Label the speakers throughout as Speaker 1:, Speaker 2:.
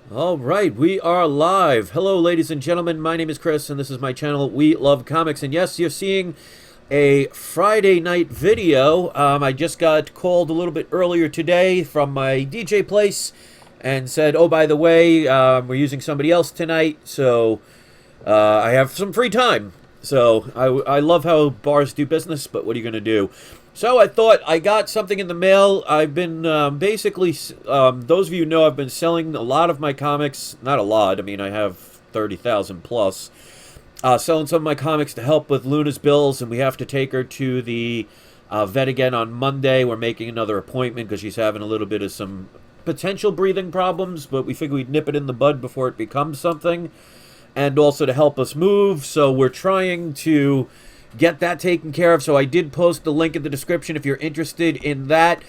Speaker 1: All right, we are live. Hello, ladies and gentlemen. My name is Chris, and this is my channel, We Love Comics. And yes, you're seeing a Friday night video. I just got called a little bit earlier today from my DJ place and said, oh, by the way, we're using somebody else tonight, so I have some free time. So I love how bars do business, but what are you going to do? So I thought I got something in the mail. I've been basically, those of you who know, I've been selling a lot of my comics. Not a lot. I mean, I have 30,000 plus. Selling some of my comics to help with Luna's bills, and we have to take her to the vet again on Monday. We're making another appointment because she's having a little bit of some potential breathing problems, but we figured we'd nip it in the bud before it becomes something. And also to help us move, so we're trying to get that taken care of. So I did post the link in the description if you're interested in that.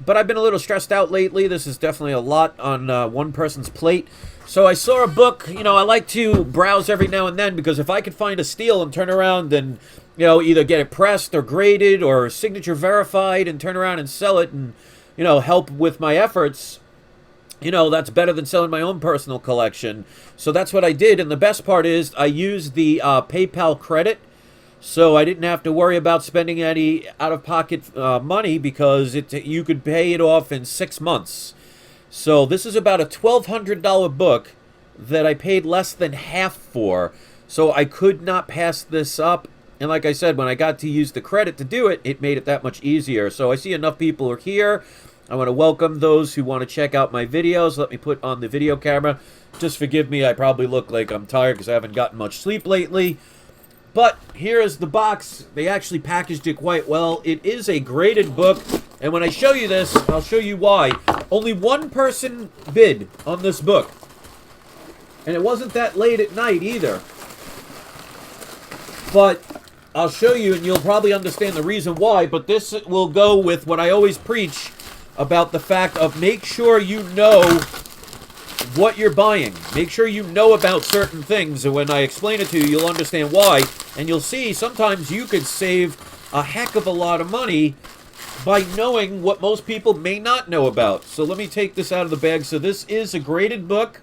Speaker 1: But I've been a little stressed out lately. This is definitely a lot on one person's plate. So I saw a book. You know, I like to browse every now and then because if I could find a steal and turn around and, you know, either get it pressed or graded or signature verified and turn around and sell it and, you know, help with my efforts, you know, that's better than selling my own personal collection. So that's what I did. And the best part is I used the PayPal credit. So I didn't have to worry about spending any out-of-pocket money because you could pay it off in 6 months. So this is about a $1,200 book that I paid less than half for. So I could not pass this up. And like I said, when I got to use the credit to do it, it made it that much easier. So I see enough people are here. I want to welcome those who want to check out my videos. Let me put on the video camera. Just forgive me, I probably look like I'm tired because I haven't gotten much sleep lately. But here is the box. They actually packaged it quite well. It is a graded book. And when I show you this, I'll show you why. Only one person bid on this book. And it wasn't that late at night either. But I'll show you and you'll probably understand the reason why. But this will go with what I always preach about the fact of make sure you know what you're buying. Make sure you know about certain things, and when I explain it to you, you'll understand why, and you'll see sometimes you could save a heck of a lot of money by knowing what most people may not know about. So let me take this out of the bag. So this is a graded book,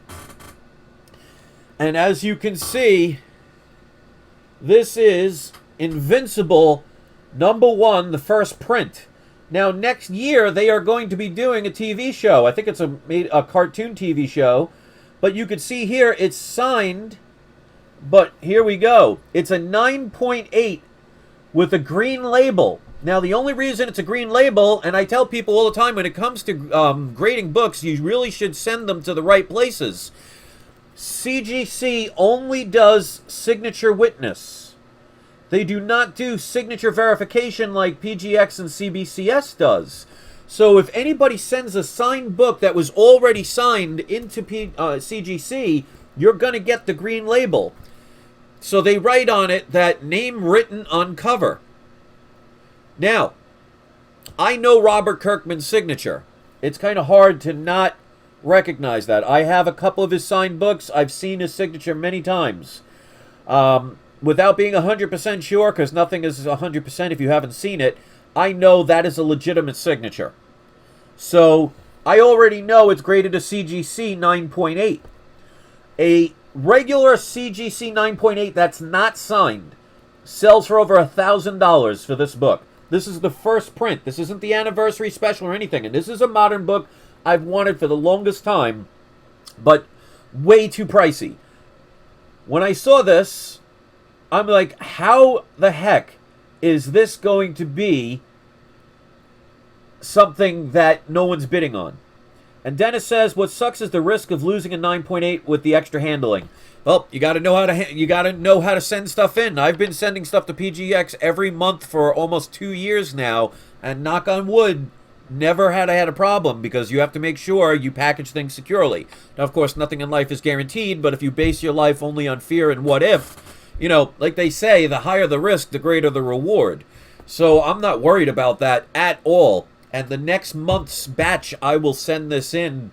Speaker 1: and as you can see, this is Invincible #1, the first print. Now, next year, they are going to be doing a TV show. I think it's a cartoon TV show. But you can see here, it's signed. But here we go. It's a 9.8 with a green label. Now, the only reason it's a green label, and I tell people all the time, when it comes to grading books, you really should send them to the right places. CGC only does signature witness. They do not do signature verification like PGX and CBCS does. So if anybody sends a signed book that was already signed into CGC, you're going to get the green label. So they write on it that name written on cover. Now, I know Robert Kirkman's signature. It's kind of hard to not recognize that. I have a couple of his signed books. I've seen his signature many times. Without being 100% sure, because nothing is 100% if you haven't seen it, I know that is a legitimate signature. So, I already know it's graded a CGC 9.8. A regular CGC 9.8 that's not signed sells for over $1,000 for this book. This is the first print. This isn't the anniversary special or anything. And this is a modern book I've wanted for the longest time, but way too pricey. When I saw this, I'm like, how the heck is this going to be something that no one's bidding on? And Dennis says, what sucks is the risk of losing a 9.8 with the extra handling. Well, you got to know how to send stuff in. I've been sending stuff to PGX every month for almost 2 years now, and knock on wood, never had I had a problem because you have to make sure you package things securely. Now, of course, nothing in life is guaranteed, but if you base your life only on fear and what if, you know, like they say, the higher the risk, the greater the reward. So I'm not worried about that at all. And the next month's batch, I will send this in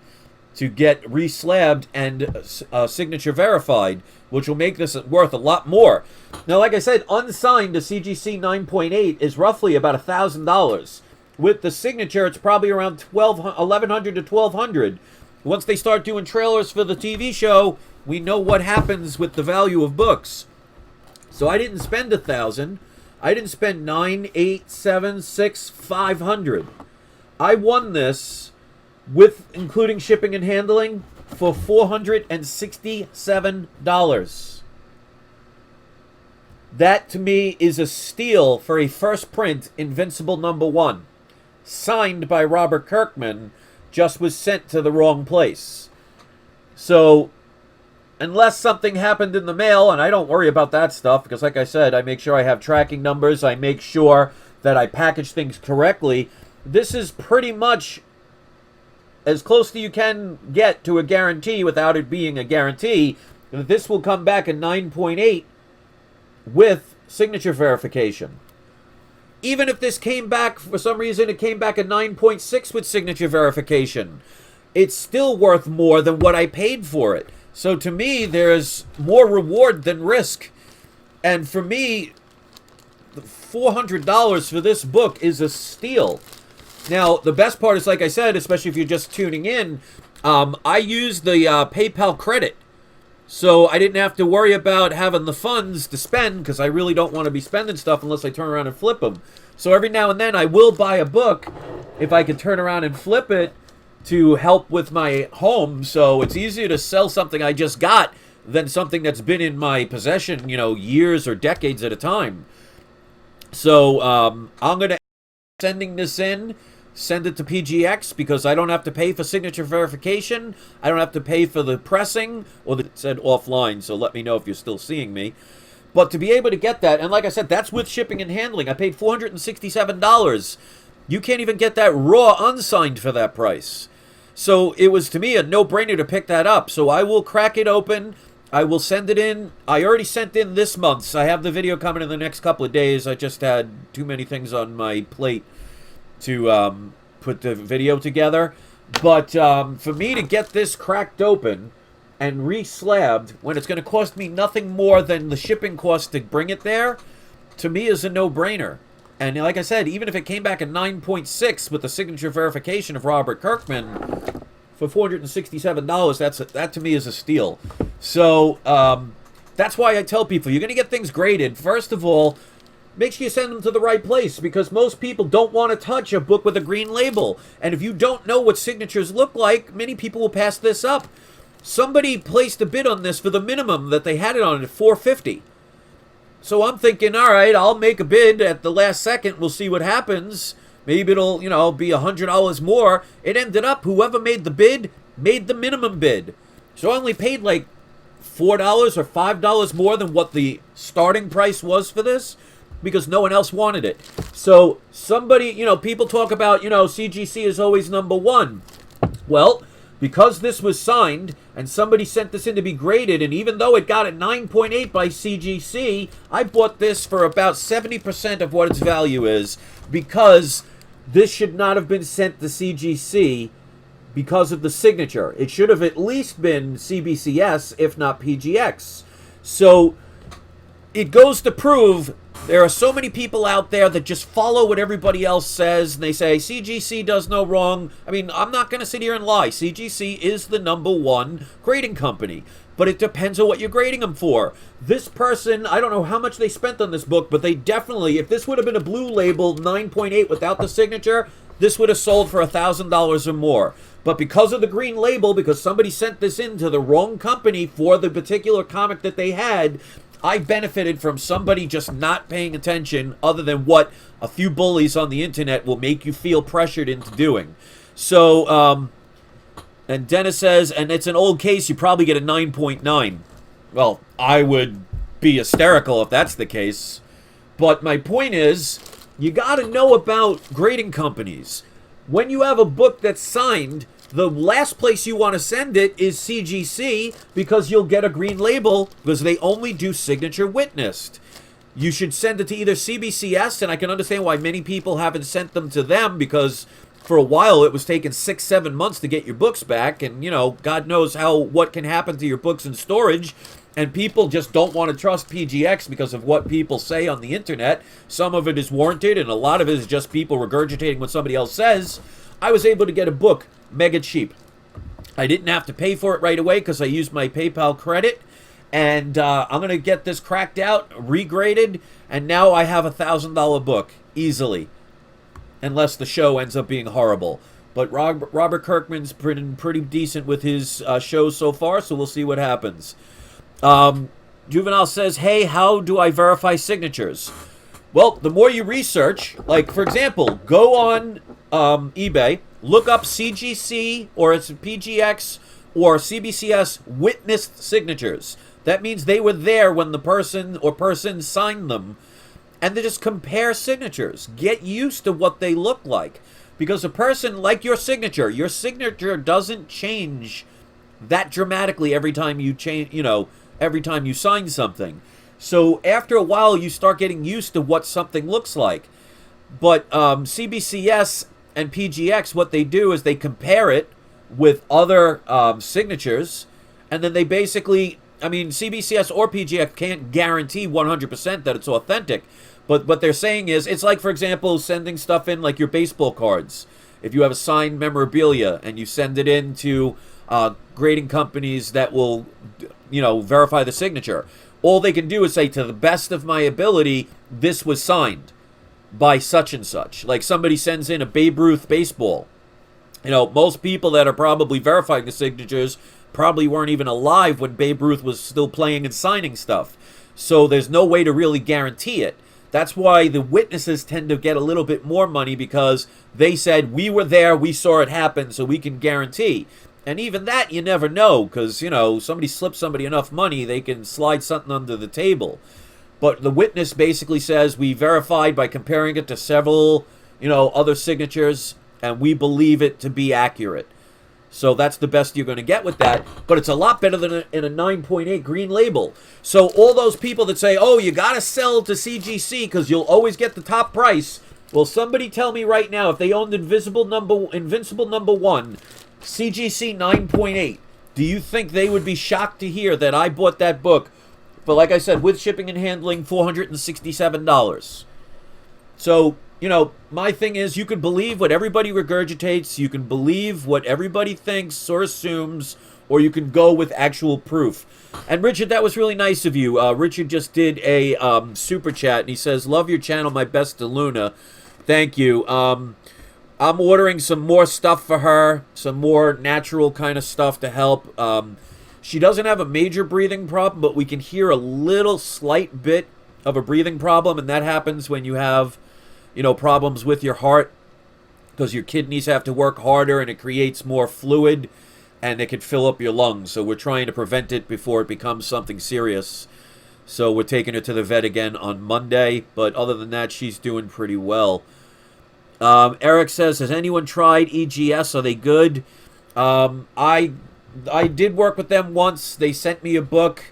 Speaker 1: to get reslabbed and signature verified, which will make this worth a lot more. Now, like I said, unsigned, a CGC 9.8 is roughly about $1,000. With the signature, it's probably around $1,100 to $1,200. Once they start doing trailers for the TV show, we know what happens with the value of books. So I didn't spend $1,000. I didn't spend $900, $800, $700, $600, $500. I won this with including shipping and handling for $467. That to me is a steal for a first print Invincible #1, signed by Robert Kirkman, just was sent to the wrong place. So unless something happened in the mail, and I don't worry about that stuff because like I said, I make sure I have tracking numbers, I make sure that I package things correctly. This is pretty much as close to you can get to a guarantee without it being a guarantee that this will come back a 9.8 with signature verification. Even if this came back, for some reason, it came back a 9.6 with signature verification, it's still worth more than what I paid for it. So to me, there's more reward than risk. And for me, $400 for this book is a steal. Now, the best part is, like I said, especially if you're just tuning in, I used the PayPal credit. So I didn't have to worry about having the funds to spend because I really don't want to be spending stuff unless I turn around and flip them. So every now and then I will buy a book if I can turn around and flip it to help with my home. So it's easier to sell something I just got than something that's been in my possession, you know, years or decades at a time. So I'm going to sending this in. Send it to PGX because I don't have to pay for signature verification. I don't have to pay for the pressing, or it said offline, so let me know if you're still seeing me. But to be able to get that, and like I said, that's with shipping and handling. I paid $467. You can't even get that raw unsigned for that price. So it was, to me, a no-brainer to pick that up. So I will crack it open. I will send it in. I already sent in this month's. I have the video coming in the next couple of days. I just had too many things on my plate to put the video together. But for me to get this cracked open and re-slabbed when it's going to cost me nothing more than the shipping cost to bring it there, to me is a no-brainer. And like I said, even if it came back at 9.6 with the signature verification of Robert Kirkman for $467, that to me is a steal. So that's why I tell people, you're going to get things graded. First of all, make sure you send them to the right place because most people don't want to touch a book with a green label. And if you don't know what signatures look like, many people will pass this up. Somebody placed a bid on this for the minimum that they had it on at $450. So I'm thinking, all right, I'll make a bid at the last second. We'll see what happens. Maybe it'll, you know, be $100 more. It ended up, whoever made the bid made the minimum bid. So I only paid like $4 or $5 more than what the starting price was for this, because no one else wanted it. So somebody, you know, people talk about, you know, CGC is always #1. Well, because this was signed and somebody sent this in to be graded, and even though it got a 9.8 by CGC, I bought this for about 70% of what its value is, because this should not have been sent to CGC because of the signature. It should have at least been CBCS, if not PGX. So it goes to prove there are so many people out there that just follow what everybody else says, and they say CGC does no wrong. I mean, I'm not going to sit here and lie. CGC is the #1 grading company, but it depends on what you're grading them for. This person, I don't know how much they spent on this book, but they definitely, if this would have been a blue label 9.8 without the signature, this would have sold for $1,000 or more. But because of the green label, because somebody sent this in to the wrong company for the particular comic that they had, I benefited from somebody just not paying attention, other than what a few bullies on the internet will make you feel pressured into doing. So, and Dennis says, and it's an old case, you probably get a 9.9. Well, I would be hysterical if that's the case. But my point is, you got to know about grading companies. When you have a book that's signed, the last place you want to send it is CGC, because you'll get a green label, because they only do signature witnessed. You should send it to either CBCS, and I can understand why many people haven't sent them to them, because for a while it was taking 6-7 months to get your books back, and, you know, God knows what can happen to your books in storage, and people just don't want to trust PGX because of what people say on the internet. Some of it is warranted, and a lot of it is just people regurgitating what somebody else says. I was able to get a book mega cheap. I didn't have to pay for it right away because I used my PayPal credit. And I'm going to get this cracked out, regraded, and now I have $1,000 book easily. Unless the show ends up being horrible. But Robert Kirkman's been pretty decent with his shows so far, so we'll see what happens. Juvenile says, hey, how do I verify signatures? Well, the more you research, like, for example, go on eBay, look up CGC, or it's PGX, or CBCS witnessed signatures. That means they were there when the person or persons signed them. And then just compare signatures. Get used to what they look like. Because a person, like your signature doesn't change that dramatically every time you every time you sign something. So after a while, you start getting used to what something looks like. But CBCS and PGX, what they do is they compare it with other signatures, and then they basically, CBCS or PGX can't guarantee 100% that it's authentic. But what they're saying is, it's like, for example, sending stuff in like your baseball cards. If you have a signed memorabilia and you send it in to grading companies that will, verify the signature, all they can do is say, to the best of my ability, this was signed by such and such. Like somebody sends in a Babe Ruth baseball. Most people that are probably verifying the signatures probably weren't even alive when Babe Ruth was still playing and signing stuff. So there's no way to really guarantee it. That's why the witnesses tend to get a little bit more money, because they said, we were there, we saw it happen, so we can guarantee. And even that, you never know, because, somebody slips somebody enough money, they can slide something under the table. But the witness basically says, we verified by comparing it to several, other signatures, and we believe it to be accurate. So that's the best you're going to get with that. But it's a lot better than in a 9.8 green label. So all those people that say, oh, you got to sell to CGC because you'll always get the top price. Well, somebody tell me right now, if they owned Invincible number 1, CGC 9.8, do you think they would be shocked to hear that I bought that book for, like I said, with shipping and handling, $467? So, my thing is, you can believe what everybody regurgitates, you can believe what everybody thinks or assumes, or you can go with actual proof. And Richard, that was really nice of you. Richard just did a super chat, and he says, love your channel, my best to Luna. Thank you. I'm ordering some more stuff for her, some more natural kind of stuff to help. She doesn't have a major breathing problem, but we can hear a little slight bit of a breathing problem, and that happens when you have problems with your heart, because your kidneys have to work harder and it creates more fluid and it can fill up your lungs. So we're trying to prevent it before it becomes something serious. So we're taking her to the vet again on Monday. But other than that, she's doing pretty well. Eric says, has anyone tried EGS? Are they good? I did work with them once. They sent me a book.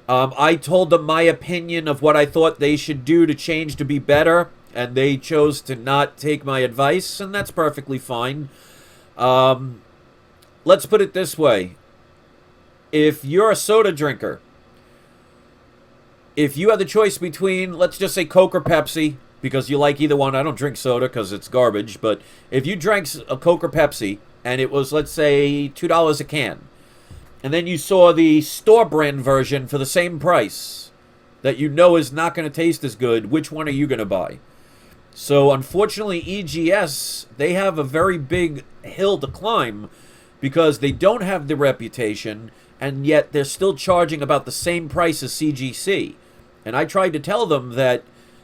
Speaker 1: I told them my opinion of what I thought they should do to change to be better, and they chose to not take my advice, and that's perfectly fine. Let's put it this way. If you're a soda drinker, if you had the choice between, let's just say, Coke or Pepsi, because you like either one. I don't drink soda because it's garbage, but if you drank a Coke or Pepsi, and it was, let's say, $2 a can, and then you saw the store brand version for the same price that is not going to taste as good, which one are you going to buy? So, unfortunately, EGS, they have a very big hill to climb because they don't have the reputation, and yet they're still charging about the same price as CGC. And I tried to tell them that,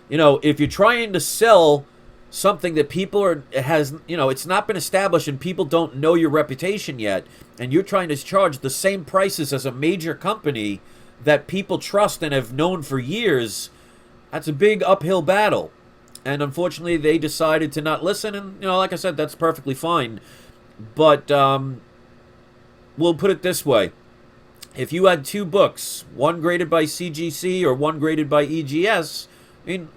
Speaker 1: if you're trying to sell something that it's not been established and people don't know your reputation yet, and you're trying to charge the same prices as a major company that people trust and have known for years, that's a big uphill battle. And unfortunately, they decided to not listen. And, like I said, that's perfectly fine. But we'll put it this way. If you had two books, one graded by CGC or one graded by EGS,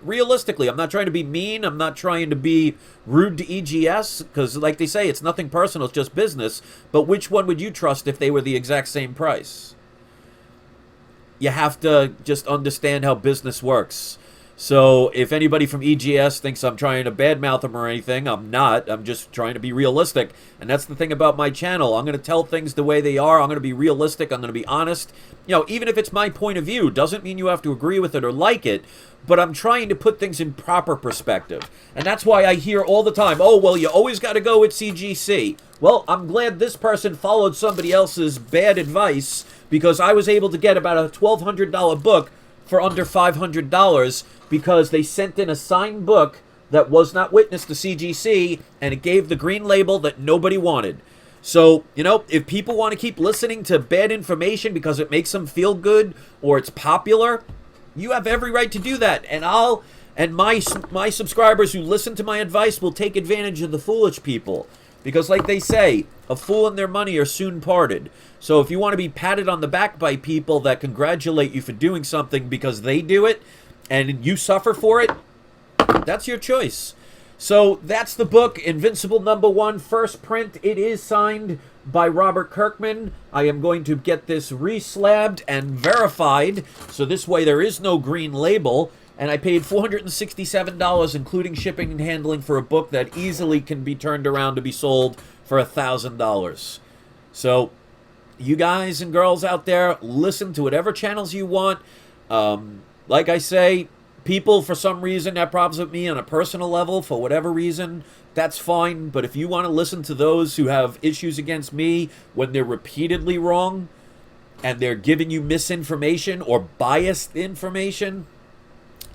Speaker 1: realistically, I'm not trying to be mean. I'm not trying to be rude to EGS. Because, like they say, it's nothing personal. It's just business. But which one would you trust if they were the exact same price? You have to just understand how business works. So if anybody from EGS thinks I'm trying to badmouth them or anything, I'm not. I'm just trying to be realistic. And that's the thing about my channel. I'm going to tell things the way they are. I'm going to be realistic. I'm going to be honest. You know, even if it's my point of view, doesn't mean you have to agree with it or like it. But I'm trying to put things in proper perspective. And that's why I hear all the time, oh, well, you always got to go with CGC. Well, I'm glad this person followed somebody else's bad advice, because I was able to get about a $1,200 book for under $500 because they sent in a signed book that was not witnessed to CGC, and it gave the green label that nobody wanted. So, you know, if people want to keep listening to bad information because it makes them feel good or it's popular, you have every right to do that. And my subscribers who listen to my advice will take advantage of the foolish people. Because like they say, a fool and their money are soon parted. So if you want to be patted on the back by people that congratulate you for doing something because they do it and you suffer for it, that's your choice. So that's the book, Invincible #1, first print. It is signed by Robert Kirkman. I am going to get this re-slabbed and verified, so this way there is no green label. And I paid $467, including shipping and handling, for a book that easily can be turned around to be sold for $1,000. So, you guys and girls out there, listen to whatever channels you want. Like I say, people for some reason have problems with me on a personal level, for whatever reason, that's fine. But if you want to listen to those who have issues against me when they're repeatedly wrong, and they're giving you misinformation or biased information,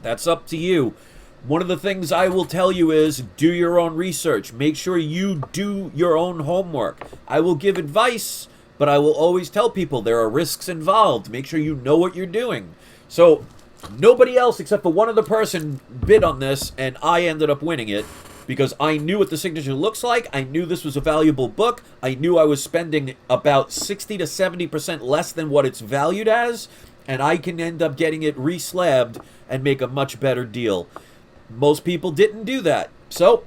Speaker 1: that's up to you. One of the things I will tell you is do your own research. Make sure you do your own homework. I will give advice, but I will always tell people there are risks involved. Make sure you know what you're doing. So nobody else except for one other person bid on this, and I ended up winning it because I knew what the signature looks like. I knew this was a valuable book. I knew I was spending about 60 to 70% less than what it's valued as, and I can end up getting it re-slabbed and make a much better deal. Most people didn't do that. So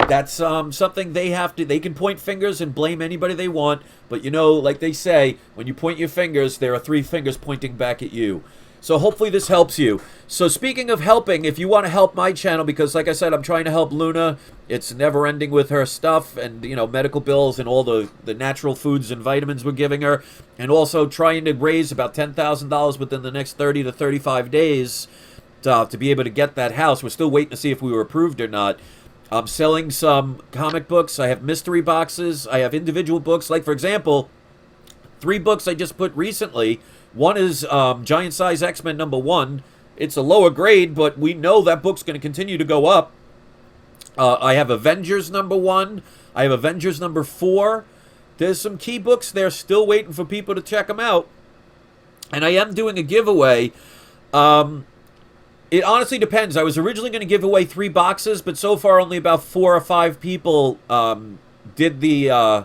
Speaker 1: that's something they can point fingers and blame anybody they want. But you know, like they say, when you point your fingers, there are 3 fingers pointing back at you. So hopefully this helps you. So speaking of helping, if you want to help my channel, because like I said, I'm trying to help Luna. It's never ending with her stuff and, you know, medical bills and all the natural foods and vitamins we're giving her. And also trying to raise about $10,000 within the next 30 to 35 days to be able to get that house. We're still waiting to see if we were approved or not. I'm selling some comic books. I have mystery boxes. I have individual books. Like, for example, 3 books I just put recently. One is Giant Size X-Men #1. It's a lower grade, but we know that book's going to continue to go up. I have Avengers #1. I have Avengers #4. There's some key books there still waiting for people to check them out. And I am doing a giveaway. It honestly depends. I was originally going to give away 3 boxes, but so far only about 4 or 5 people did the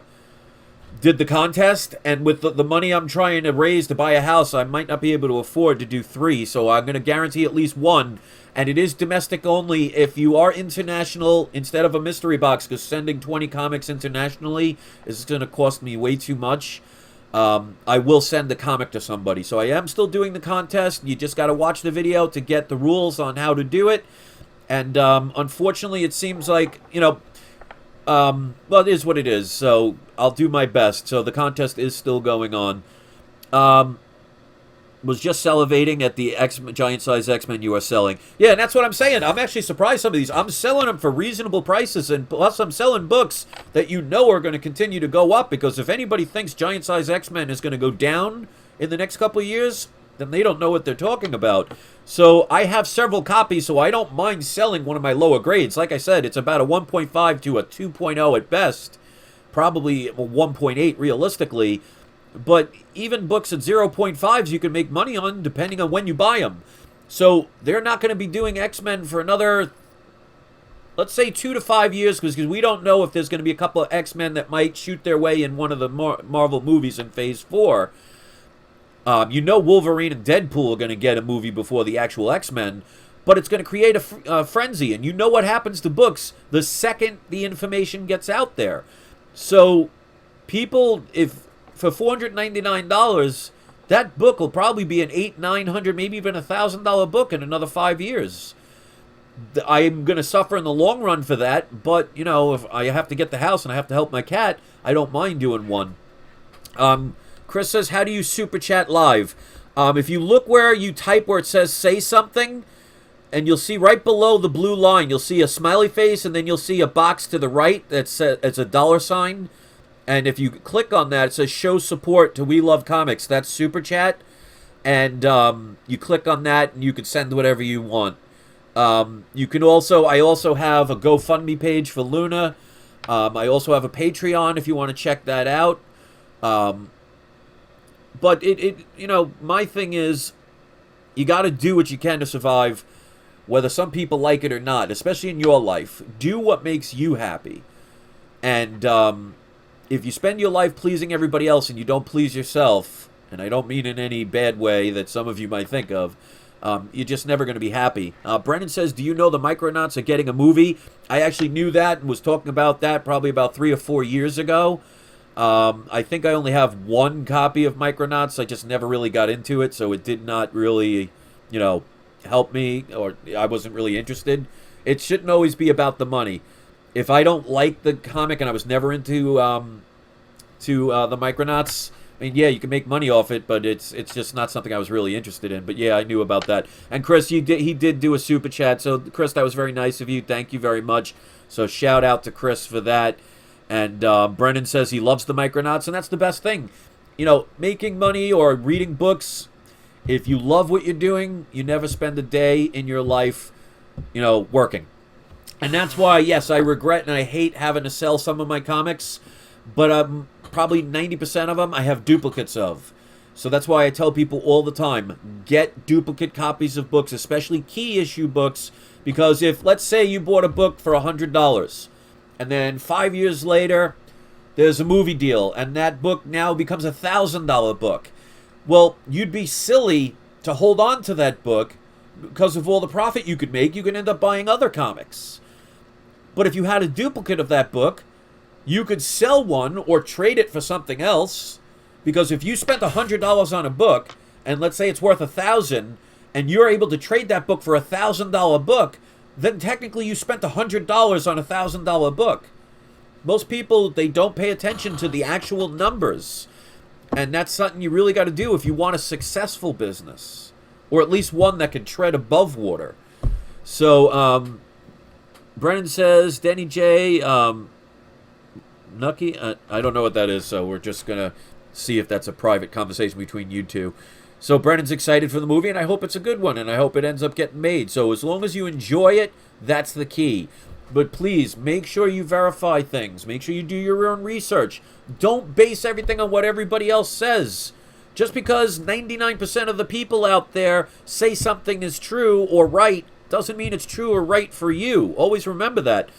Speaker 1: contest, and with the money I'm trying to raise to buy a house, I might not be able to afford to do 3, so I'm going to guarantee at least 1, and it is domestic only. If you are international, instead of a mystery box, because sending 20 comics internationally is going to cost me way too much, I will send the comic to somebody. So I am still doing the contest. You just got to watch the video to get the rules on how to do it, and unfortunately it seems like, you know, well, it is what it is, so I'll do my best. So the contest is still going on. Was just salivating at the Giant Size X-Men you are selling. Yeah, and that's what I'm saying. I'm actually surprised some of these. I'm selling them for reasonable prices, and plus I'm selling books that you know are going to continue to go up, because if anybody thinks Giant Size X-Men is going to go down in the next couple of years, then they don't know what they're talking about. So I have several copies, so I don't mind selling one of my lower grades. Like I said, it's about a 1.5 to a 2.0 at best. Probably a 1.8 realistically. But even books at 0.5s you can make money on depending on when you buy them. So they're not going to be doing X-Men for another, let's say, 2 to 5 years, because we don't know if there's going to be a couple of X-Men that might shoot their way in one of the Marvel movies in Phase 4. You know Wolverine and Deadpool are going to get a movie before the actual X-Men, but it's going to create a frenzy, and you know what happens to books the second the information gets out there. So people, if for $499, that book will probably be an $800, $900, maybe even $1,000 book in another 5 years. I'm going to suffer in the long run for that, but, you know, if I have to get the house and I have to help my cat, I don't mind doing one. Chris says, how do you super chat live? If you look where you type where it says say something, and you'll see right below the blue line, you'll see a smiley face, and then you'll see a box to the right that's a dollar sign. And if you click on that, it says show support to We Love Comics. That's super chat. And you click on that, and you can send whatever you want. You can also, I also have a GoFundMe page for Luna. I also have a Patreon if you want to check that out. But you know, my thing is, you got to do what you can to survive, whether some people like it or not, especially in your life. Do what makes you happy. And if you spend your life pleasing everybody else and you don't please yourself, and I don't mean in any bad way that some of you might think of, you're just never going to be happy. Brennan says, do you know the Micronauts are getting a movie? I actually knew that and was talking about that probably about 3 or 4 years ago. I think I only have one copy of Micronauts. I just never really got into it, so it did not really, you know, help me, or I wasn't really interested. It shouldn't always be about the money. If I don't like the comic and I was never into the Micronauts, I mean, yeah, you can make money off it, but it's just not something I was really interested in. But yeah, I knew about that. And Chris, he did do a super chat. So Chris, that was very nice of you. Thank you very much. So shout out to Chris for that. And Brennan says he loves the Micronauts, and that's the best thing. You know, making money or reading books, if you love what you're doing, you never spend a day in your life, you know, working. And that's why, yes, I regret and I hate having to sell some of my comics, but probably 90% of them I have duplicates of. So that's why I tell people all the time, get duplicate copies of books, especially key issue books, because if, let's say you bought a book for $100, and then 5 years later, there's a movie deal, and that book now becomes a $1,000 book. Well, you'd be silly to hold on to that book because of all the profit you could make. You could end up buying other comics. But if you had a duplicate of that book, you could sell one or trade it for something else. Because if you spent $100 on a book, and let's say it's worth $1,000, and you're able to trade that book for a $1,000 book, then technically you spent $100 on a $1,000 book. Most people, they don't pay attention to the actual numbers. And that's something you really got to do if you want a successful business. Or at least one that can tread above water. So, Brennan says, Denny J, Nucky, I don't know what that is, so we're just going to see if that's a private conversation between you two. So Brennan's excited for the movie, and I hope it's a good one, and I hope it ends up getting made. So as long as you enjoy it, that's the key. But please, make sure you verify things. Make sure you do your own research. Don't base everything on what everybody else says. Just because 99% of the people out there say something is true or right, doesn't mean it's true or right for you. Always remember that.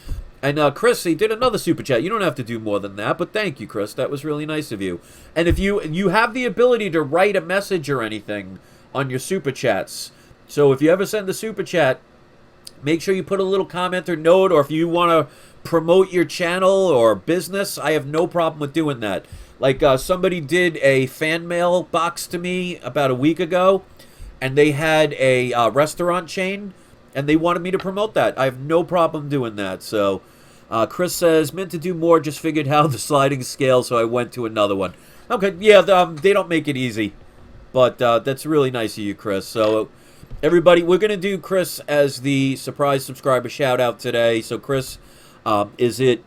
Speaker 1: And Chris, he did another super chat. You don't have to do more than that, but thank you, Chris. That was really nice of you. And if you have the ability to write a message or anything on your super chats. So if you ever send a super chat, make sure you put a little comment or note, or if you want to promote your channel or business, I have no problem with doing that. Like somebody did a fan mail box to me about a week ago, and they had a restaurant chain, and they wanted me to promote that. I have no problem doing that. So Chris says, meant to do more, just figured how the sliding scale, so I went to another one. Okay, yeah, they don't make it easy. But that's really nice of you, Chris. So everybody, we're going to do Chris as the surprise subscriber shout-out today. So Chris, is it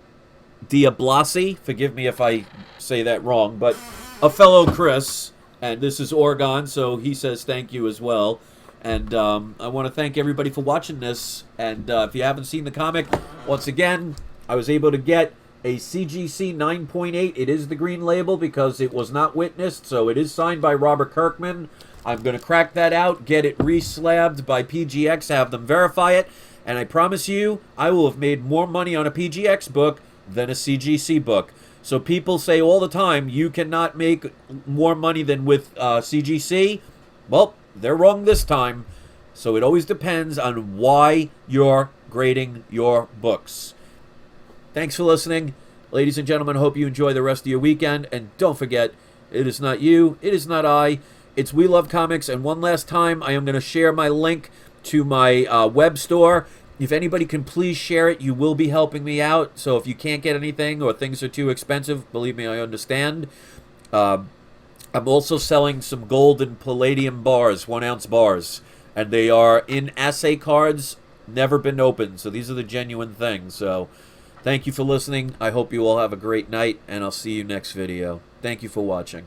Speaker 1: Diablasi? Forgive me if I say that wrong, but a fellow Chris, and this is Oregon, so he says thank you as well. And I want to thank everybody for watching this. And if you haven't seen the comic, once again, I was able to get a CGC 9.8. It is the green label because it was not witnessed, so it is signed by Robert Kirkman. I'm going to crack that out, get it re-slabbed by PGX, have them verify it, and I promise you, I will have made more money on a PGX book than a CGC book. So people say all the time, you cannot make more money than with CGC. Well, they're wrong this time. So it always depends on why you're grading your books. Thanks for listening. Ladies and gentlemen, hope you enjoy the rest of your weekend. And don't forget, it is not you, it is not I, it's We Love Comics. And one last time, I am going to share my link to my web store. If anybody can please share it, you will be helping me out. So if you can't get anything or things are too expensive, believe me, I understand. I'm also selling some gold and palladium bars, 1-ounce bars. And they are in assay cards, never been opened. So these are the genuine things. So thank you for listening. I hope you all have a great night, and I'll see you next video. Thank you for watching.